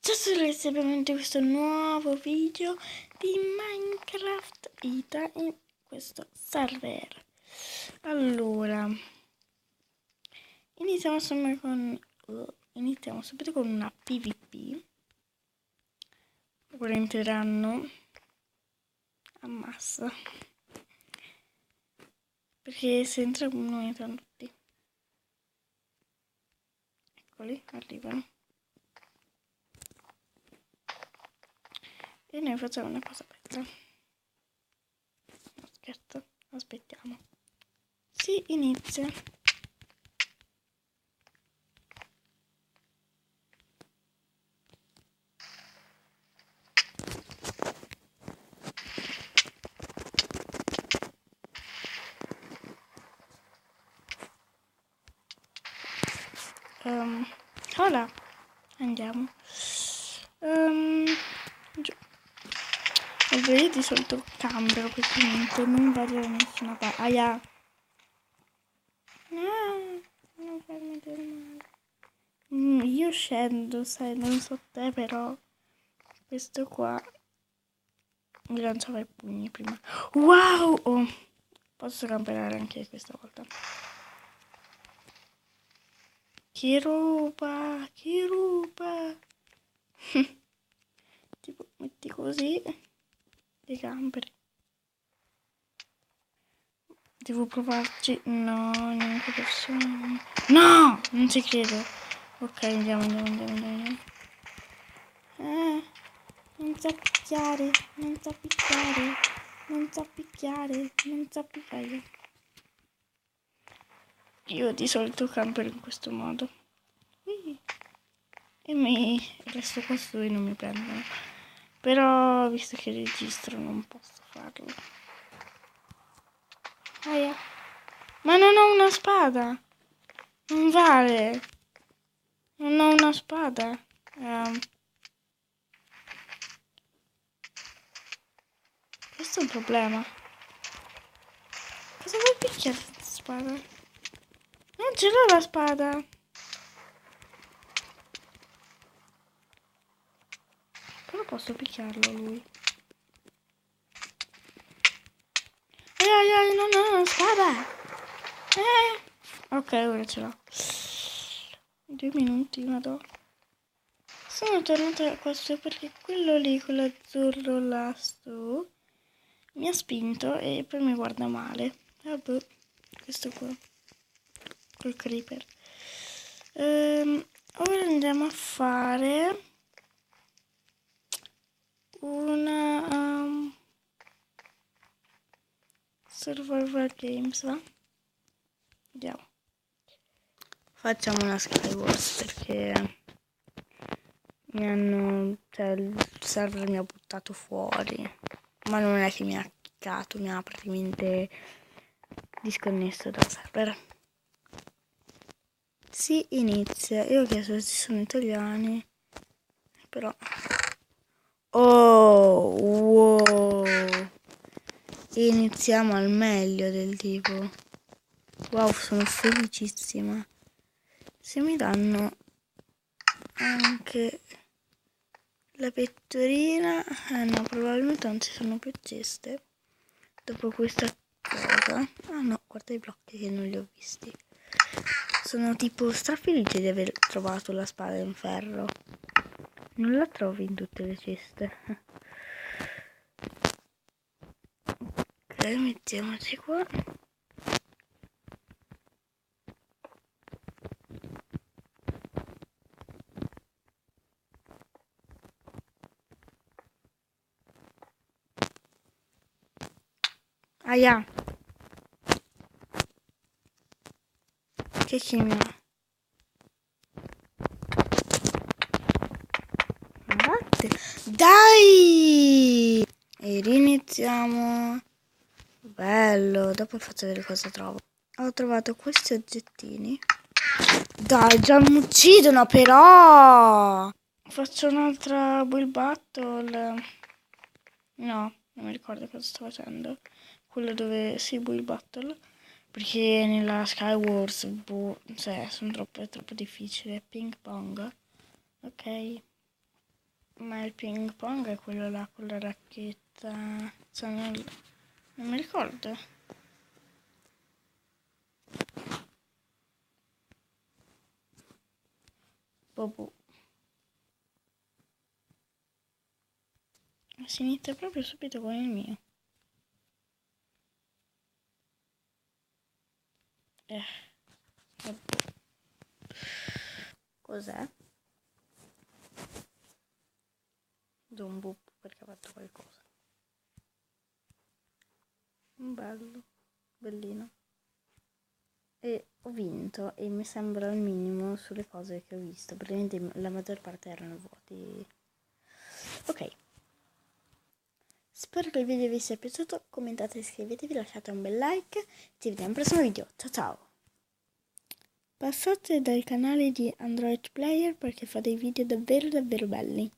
Ciao ragazzi, benvenuti in questo nuovo video di Minecraft Ita in questo server. Allora, iniziamo subito con una PvP. Ora entreranno a massa, perché se entra uno entrano tutti. Eccoli, arrivano. E noi facciamo una cosa bella. No, scherzo, aspettiamo. Si inizia. Ora andiamo. Giù. Allora, io di solito cambio praticamente, non vado da nessuna parte. Aia! No, non farmi del male. Io scendo, sai, non so te, però questo qua mi lanciava i pugni prima. Wow! Oh, posso camperare anche questa volta. Che roba! Che roba! Tipo, metti così e camperi. Devo provarci. No, neanche persone. No! Non ci credo. Ok, andiamo. Non so picchiare. Io di solito camper in questo modo. E mi resto qua su e non mi prendono. Però, visto che registro, non posso farlo. Aia. Ma non ho una spada. Non vale. Non ho una spada. Questo è un problema. Cosa vuoi picchiare questa spada? Non ce l'ho la spada. Però posso picchiarlo lui. Non ho una spada. Ok, ora ce l'ho. 2 minuti, madonna. Sono tornata qua su perché quello lì, quello azzurro là su, mi ha spinto e poi mi guarda male. Vabbè, questo qua, col creeper. Ora andiamo a fare una survival games, va? Andiamo. Facciamo una Skywars perché il server mi ha buttato fuori, ma non è che mi ha kickato, mi ha praticamente disconnesso dal server. Si inizia. Io ho chiesto se ci sono italiani, però wow, iniziamo al meglio del tipo. Wow, sono felicissima. Se mi danno anche la pettorina, no, probabilmente non ci sono più ceste dopo questa cosa. Ah no, guarda i blocchi che non li ho visti. Sono tipo strafelice di aver trovato la spada in ferro. Non la trovi in tutte le ceste. Ok, mettiamoci qua. Aia. Che scimmia. Guardate. Dai! E riniziamo. Bello. Dopo faccio vedere cosa trovo. Ho trovato questi oggettini. Dai, già mi uccidono però. Faccio un'altra build battle. No, non mi ricordo cosa sto facendo. Quello dove si build battle. Perché nella Skywars, cioè, è troppo difficile. Ping pong. Ok. Ma il ping pong è quello là con la racchetta. Cioè, non mi ricordo. Bobo. Si inizia proprio subito con il mio. Cos'è? Un buco perché ha fatto qualcosa. Bello, bellino. E ho vinto e mi sembra il minimo sulle cose che ho visto. Praticamente la maggior parte erano vuoti. Ok. Spero che il video vi sia piaciuto. Commentate, iscrivetevi, lasciate un bel like. Ci vediamo al prossimo video. Ciao ciao! Passate dal canale di Android Player perché fa dei video davvero belli.